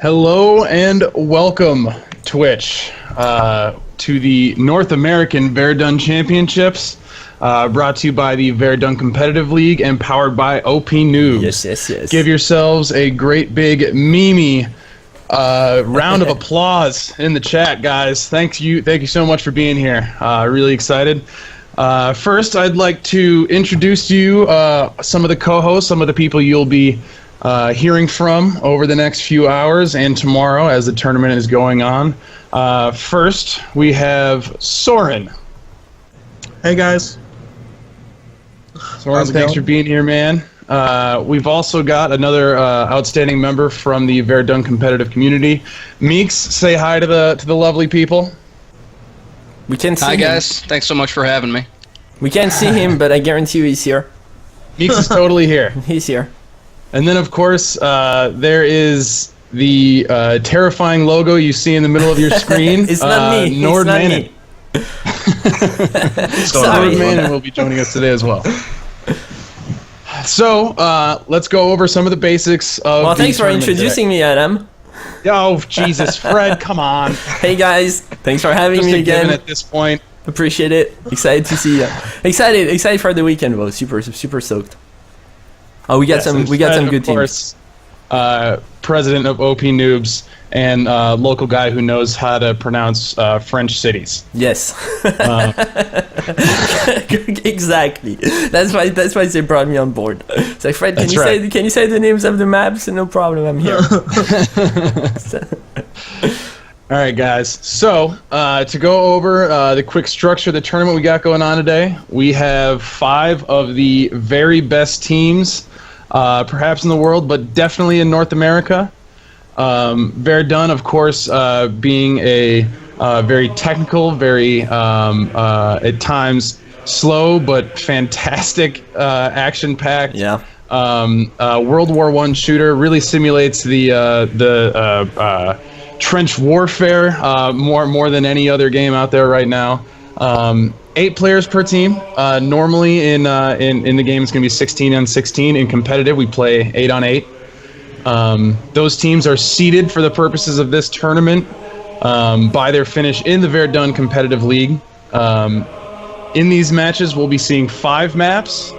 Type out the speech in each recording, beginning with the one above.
Hello and welcome, Twitch, to the North American Verdun Championships, brought to you by the Verdun Competitive League and powered by OP Noobs. Yes. Give yourselves a great big Mimi round of applause in the chat, guys. Thank you so much for being here. Really excited. First, I'd like to introduce to you some of the co-hosts, some of the people you'll be hearing from over the next few hours and tomorrow as the tournament is going on. First, we have Soren. Hey, guys. Soren, thanks for being here, man. We've also got another outstanding member from the Verdun competitive community. Meeks, say hi to the lovely people. We can see Hi, him. guys. Thanks so much for having me. We can't see him, but I guarantee you he's here. Meeks is totally here. He's here. And then, of course, there is the terrifying logo you see in the middle of your screen. It's not me. Nord It's not Manon. me. So Sorry. Nord Manon will be joining us today as well. So let's go over some of the basics of Well, the thanks for tournament introducing me, Adam. today. Oh, Jesus, Fred, come on. Hey guys, thanks for having Just me a given again. at this point. Appreciate it. Excited to see you. Excited for the weekend, bro. Super stoked. Oh, we got Yes, some and good Fred, teams. of course, president of OP Noobs and local guy who knows how to pronounce French cities. Yes. Exactly. That's why they brought me on board. It's like, Fred, can you say the names of the maps? No problem, I'm here. All right, guys. So to go over the quick structure of the tournament we got going on today, we have 5 of the very best teams, perhaps in the world, but definitely in North America. Verdun, of course, being a very technical, very at times slow but fantastic, action-packed. Yeah. World War I shooter, really simulates the trench warfare more than any other game out there right now. 8 players per team. Normally in the game it's going to be 16 on 16. In competitive we play 8 on 8. Those teams are seeded for the purposes of this tournament by their finish in the Verdun Competitive League. In these matches we'll be seeing 5 maps.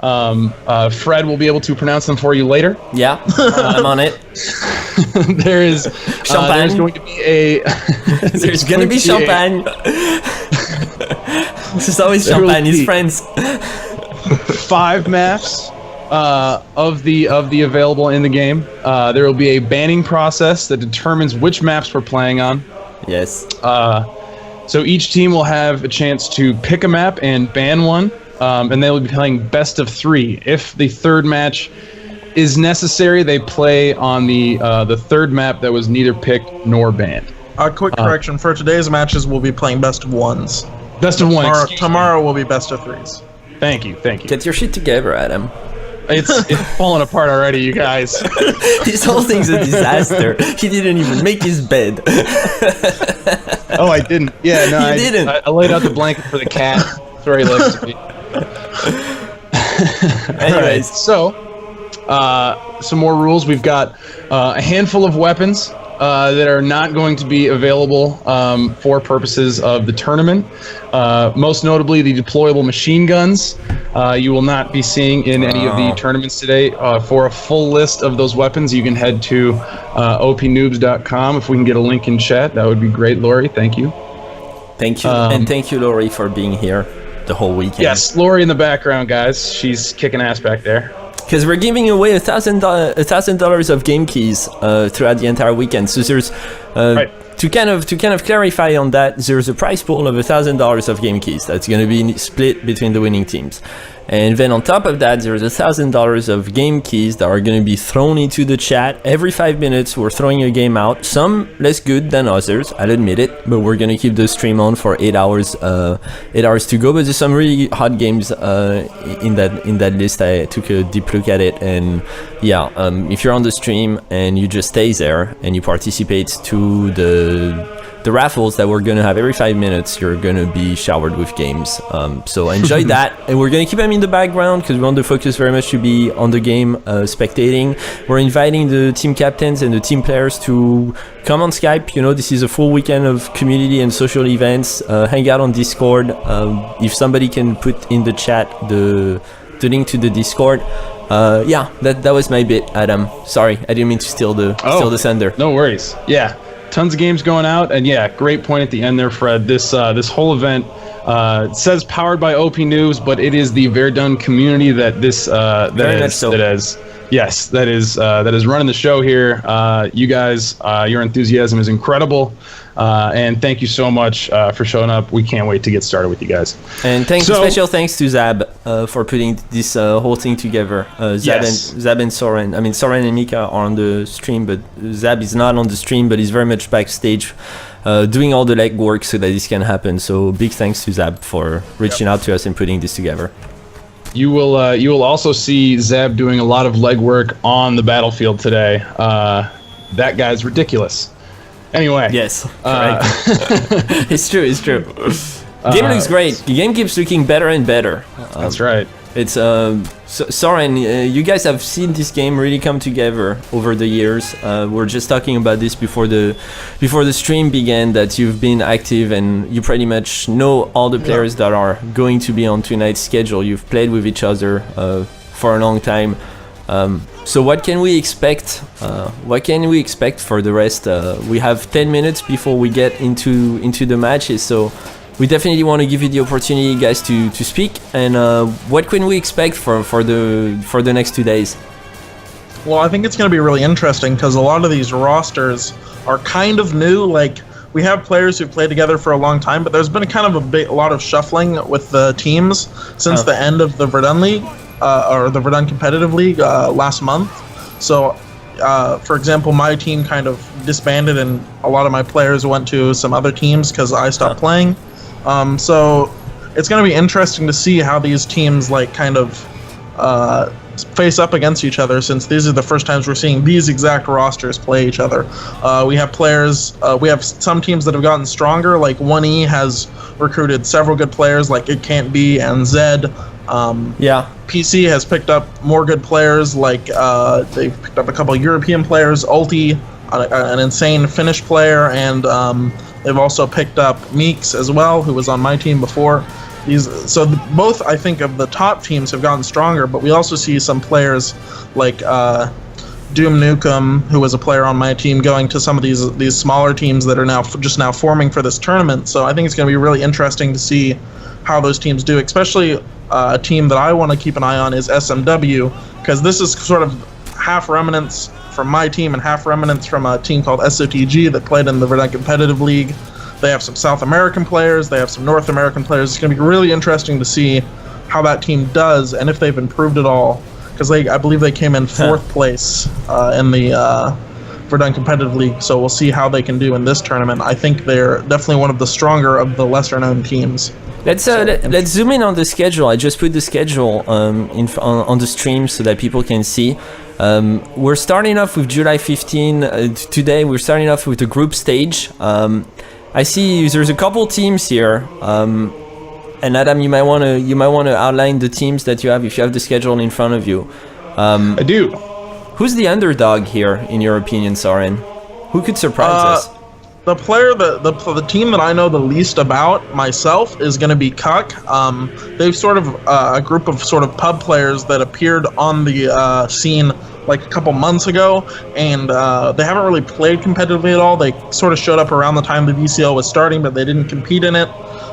Fred will be able to pronounce them for you later. Yeah, I'm on it. There's Champagne. going to be a There's gonna be champagne. This is always There will champagne. His be. friends. 5 maps of the available in the game. There will be a banning process that determines which maps we're playing on. Yes. So each team will have a chance to pick a map and ban one, and they will be playing best of 3. If the third match is necessary, they play on the third map that was neither picked nor banned. A quick correction, for today's matches, we'll be playing best of 1s. Best of 1. Tomorrow will be best of 3s. Thank you. Get your shit together, Adam. It's falling apart already, you guys. This whole thing's a disaster. He didn't even make his bed. Oh, I didn't. Yeah, no, You didn't. I laid out the blanket for the cat. That's where he likes to be. Anyways, so some more rules. We've got a handful of weapons that are not going to be available for purposes of the tournament. Most notably, the deployable machine guns. You will not be seeing in any of the tournaments today. For a full list of those weapons, you can head to opnoobs.com. If we can get a link in chat, that would be great, Lori. Thank you. Thank you, and thank you, Laurie, for being here the whole weekend. Yes, Lori in the background, guys. She's kicking ass back there. Because we're giving away $1,000 of game keys throughout the entire weekend. So there's Right. to kind of clarify on that, there's a prize pool of $1,000 of game keys that's going to be split between the winning teams. And then on top of that, there's $1,000 of game keys that are going to be thrown into the chat. Every 5 minutes, we're throwing a game out. Some less good than others, I'll admit it. But we're going to keep the stream on for 8 hours. 8 hours to go. But there's some really hot games in that list. I took a deep look at it, and yeah, if you're on the stream and you just stay there and you participate to the raffles that we're going to have every 5 minutes, you're going to be showered with games. So enjoy that. And we're going to keep them in the background because we want the focus very much to be on the game, spectating. We're inviting the team captains and the team players to come on Skype. This is a full weekend of community and social events. Hang out on Discord. If somebody can put in the chat the link to the Discord. That was my bit, Adam. Sorry, I didn't mean to steal the thunder. No worries. Yeah, tons of games going out, and great point at the end there, Fred. This whole event says powered by OP News, but it is the Verdun community that is running the show here. You guys, your enthusiasm is incredible. And thank you so much for showing up. We can't wait to get started with you guys. And special thanks to Zab for putting this whole thing together. Zab and Soren. I mean, Soren and Mika are on the stream, but Zab is not on the stream, but he's very much backstage doing all the legwork so that this can happen. So big thanks to Zab for reaching out to us and putting this together. You will also see Zab doing a lot of legwork on the battlefield today. That guy's ridiculous. Anyway. Yes. It's true. Game looks great. The game keeps looking better and better. That's right. It's Soren, you guys have seen this game really come together over the years. We're just talking about this before the stream began, that you've been active and you pretty much know all the players that are going to be on tonight's schedule. You've played with each other for a long time. So what can we expect? For the rest? We have 10 minutes before we get into the matches, so we definitely want to give you the opportunity, guys, to speak. And what can we expect for the next 2 days? Well, I think it's going to be really interesting because a lot of these rosters are kind of new. Like, we have players who've played together for a long time, but there's been a lot of shuffling with the teams since the end of the Verdun League. Or the Verdun Competitive League last month. So, for example, my team kind of disbanded and a lot of my players went to some other teams because I stopped playing. So it's going to be interesting to see how these teams face up against each other, since these are the first times we're seeing these exact rosters play each other. We have some teams that have gotten stronger, like 1E has recruited several good players like It Can't Be and Zed. PC has picked up more good players, like they've picked up a couple European players, Ulti, an insane Finnish player, and they've also picked up Meeks as well, who was on my team before. Both, I think, of the top teams have gotten stronger, but we also see some players like Doom Nukem, who was a player on my team, going to some of these smaller teams that are now forming for this tournament. So I think it's going to be really interesting to see how those teams do, especially a team that I want to keep an eye on is SMW, because this is sort of half remnants from my team and half remnants from a team called SOTG that played in the Verdun Competitive League. They have some South American players, they have some North American players. It's going to be really interesting to see how that team does and if they've improved at all, because I believe they came in 4th place in the Verdun Competitive League, so we'll see how they can do in this tournament. I think they're definitely one of the stronger of the lesser-known teams. Let's zoom in on the schedule. I just put the schedule on the stream so that people can see. We're starting off with July 15. Today we're starting off with the group stage. I see there's a couple teams here. And Adam, you might want to outline the teams that you have if you have the schedule in front of you. I do. Who's the underdog here, in your opinion, Soren? Who could surprise us? The player, the team that I know the least about myself is going to be Cuck. They've sort of a group of sort of pub players that appeared on the scene like a couple months ago, and they haven't really played competitively at all. They sort of showed up around the time the VCL was starting, but they didn't compete in it.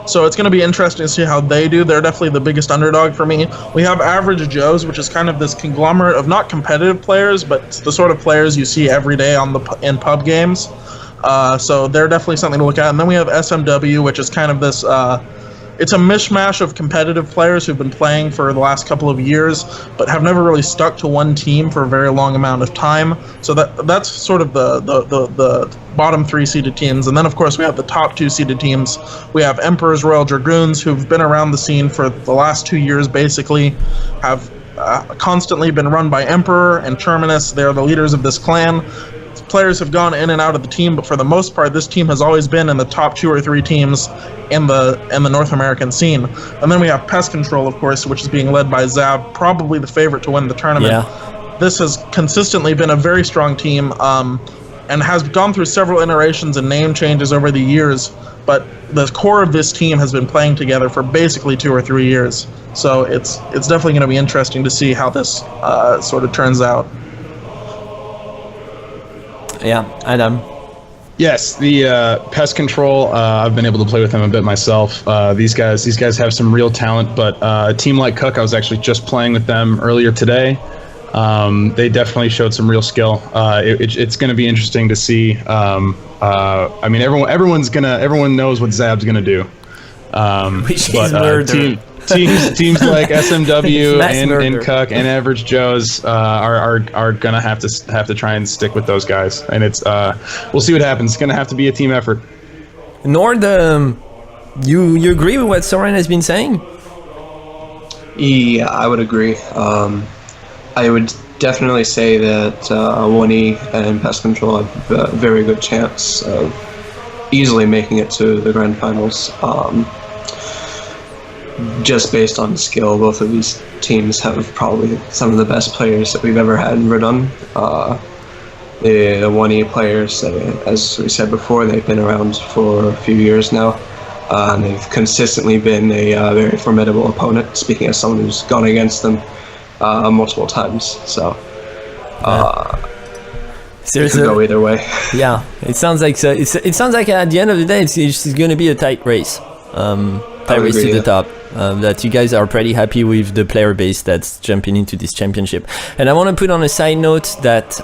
So it's going to be interesting to see how they do. They're definitely the biggest underdog for me. We have Average Joes, which is kind of this conglomerate of not competitive players, but the sort of players you see every day in pub games. So they're definitely something to look at. And then we have SMW, which is kind of this, it's a mishmash of competitive players who've been playing for the last couple of years, but have never really stuck to one team for a very long amount of time. So that's sort of the bottom 3 seeded teams. And then, of course, we have the top 2 seeded teams. We have Emperor's Royal Dragoons, who've been around the scene for the last 2 years, basically, have constantly been run by Emperor and Terminus. They're the leaders of this clan. players have gone in and out of the team, but for the most part, this team has always been in the top 2 or 3 teams in the North American scene. And then we have Pest Control, of course, which is being led by Zab, probably the favorite to win the tournament. Yeah. This has consistently been a very strong team, and has gone through several iterations and name changes over the years, but the core of this team has been playing together for basically 2 or 3 years. So it's definitely going to be interesting to see how this sort of turns out. Yeah, Adam. Yes, the Pest Control, I've been able to play with them a bit myself. These guys have some real talent, but a team like Cook, I was actually just playing with them earlier today. They definitely showed some real skill. It's going to be interesting to see. I mean, everyone knows what Zab's going to do. Which is murder. Teams like SMW and Cook and Average Joe's are gonna have to try and stick with those guys, and it's we'll see what happens. It's gonna have to be a team effort. Nord, you agree with what Soren has been saying? Yeah, I would agree. I would definitely say that 1E and Pest Control have a very good chance of easily making it to the grand finals. Just based on skill, both of these teams have probably some of the best players that we've ever had in Verdun. The 1E players, as we said before, they've been around for a few years now, and they've consistently been a very formidable opponent, speaking as someone who's gone against them multiple times. So it could go either way. Yeah, it sounds like it sounds like at the end of the day, it's going to be a tight race. Race to the top. That you guys are pretty happy with the player base that's jumping into this championship. And I want to put on a side note that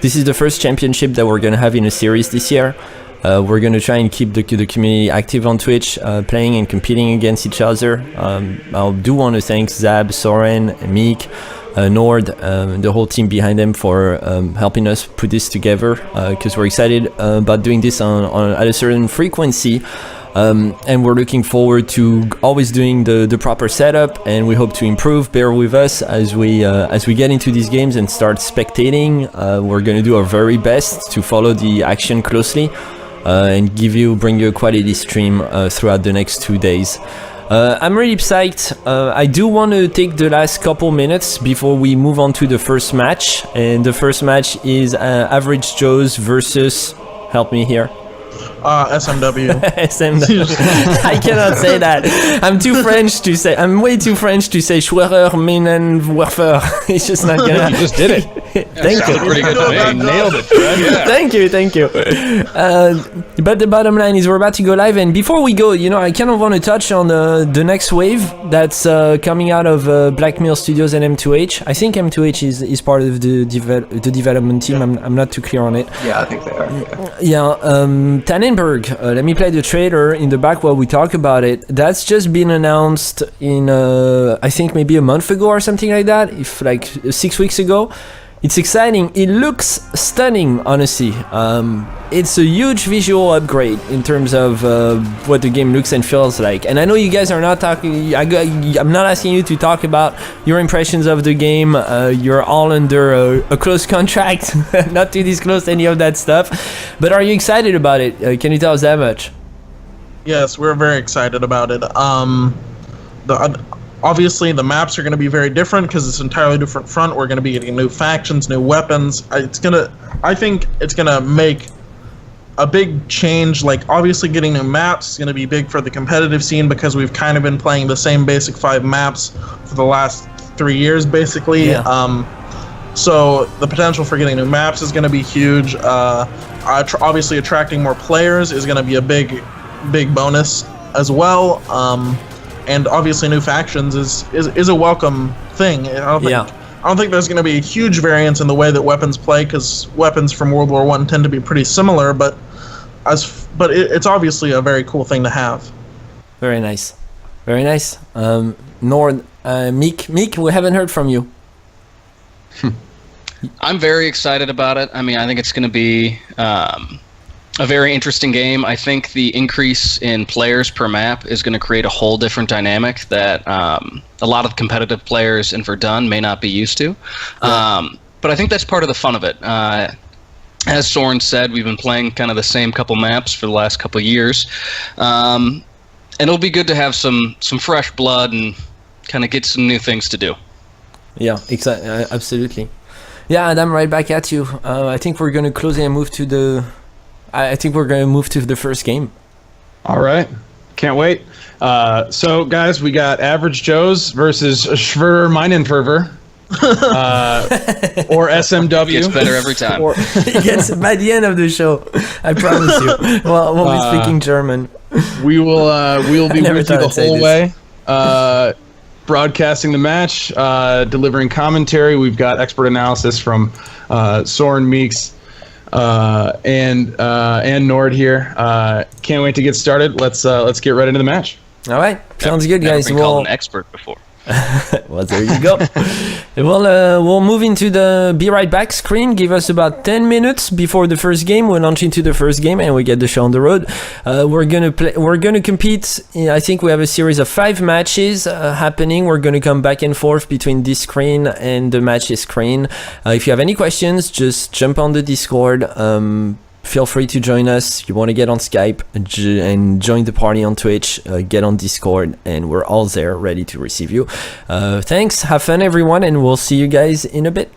this is the first championship that we're going to have in a series this year. We're going to try and keep the community active on Twitch, playing and competing against each other. I do want to thank Zab, Soren, Meek, Nord, the whole team behind them for helping us put this together, because we're excited about doing this at a certain frequency. And we're looking forward to always doing the proper setup, and we hope to improve. Bear with us as we get into these games and start spectating. We're going to do our very best to follow the action closely and bring you a quality stream throughout the next 2 days. I'm really psyched. I do want to take the last couple minutes before we move on to the first match, and the first match is Average Joe's versus, help me here, SMW. SMW. I cannot say that. I'm way too French to say Schwerer, Minen, Werfer. It's just not gonna. You just did it. Thank you. Pretty good to me. Nailed it, Fred. Yeah. Thank you. But the bottom line is we're about to go live, and before we go, I kind of want to touch on the next wave that's coming out of Black Mill Studios and M2H. I think M2H is part of the development team. I'm not too clear on it. Yeah, I think they are. Yeah. Tannenberg. Let me play the trailer in the back while we talk about it. That's just been announced in I think maybe a month ago or something like that, if like 6 weeks ago. It's exciting. It looks stunning, honestly. It's a huge visual upgrade in terms of what the game looks and feels like. And I know you guys are not talking. I'm not asking you to talk about your impressions of the game. You're all under a close contract, not to disclose any of that stuff. But are you excited about it? Can you tell us that much? Yes, we're very excited about it. Obviously, the maps are going to be very different because it's an entirely different front. We're going to be getting new factions, new weapons. I think it's gonna make a big change. Like, obviously, getting new maps is going to be big for the competitive scene because we've kind of been playing the same basic 5 maps for the last 3 years, basically. Yeah. So the potential for getting new maps is going to be huge. Obviously, attracting more players is going to be a big bonus as well. And obviously, new factions is a welcome thing. I don't think there's going to be a huge variance in the way that weapons play, because weapons from World War I tend to be pretty similar. But it's obviously a very cool thing to have. Very nice, very nice. Nord, Meek, we haven't heard from you. I'm very excited about it. I mean, I think it's going to be a very interesting game. I think the increase in players per map is going to create a whole different dynamic that a lot of competitive players in Verdun may not be used to. But I think that's part of the fun of it. as Soren said, we've been playing kind of the same couple maps for the last couple of years. And it'll be good to have some fresh blood and kind of get some new things to do. Yeah, exactly. Absolutely. Yeah, Adam, right back at you. I think we're going to close and move to the... I think we're going to move to the first game. All right. Can't wait. So, guys, we got Average Joes versus Schwer Meinenferver. Or SMW. Gets better every time. It gets by the end of the show. I promise you. Well, we'll be speaking German. We will be with you the whole way. Broadcasting the match, delivering commentary. We've got expert analysis from Soren, Meeks, and Nord here. Can't wait to get started. Let's get right into the match. All right, sounds good, guys. Never been called an expert before. Well, there you go. We'll move into the Be Right Back screen. Give us about 10 minutes before the first game. We'll launch into the first game and we get the show on the road. We're gonna compete. I think we have a series of 5 matches happening. We're gonna come back and forth between this screen and the matches screen. If you have any questions, just jump on the Discord. Feel free to join us. You want to get on Skype and join the party on Twitch, get on Discord, and we're all there ready to receive you. Thanks. Have fun, everyone, and we'll see you guys in a bit.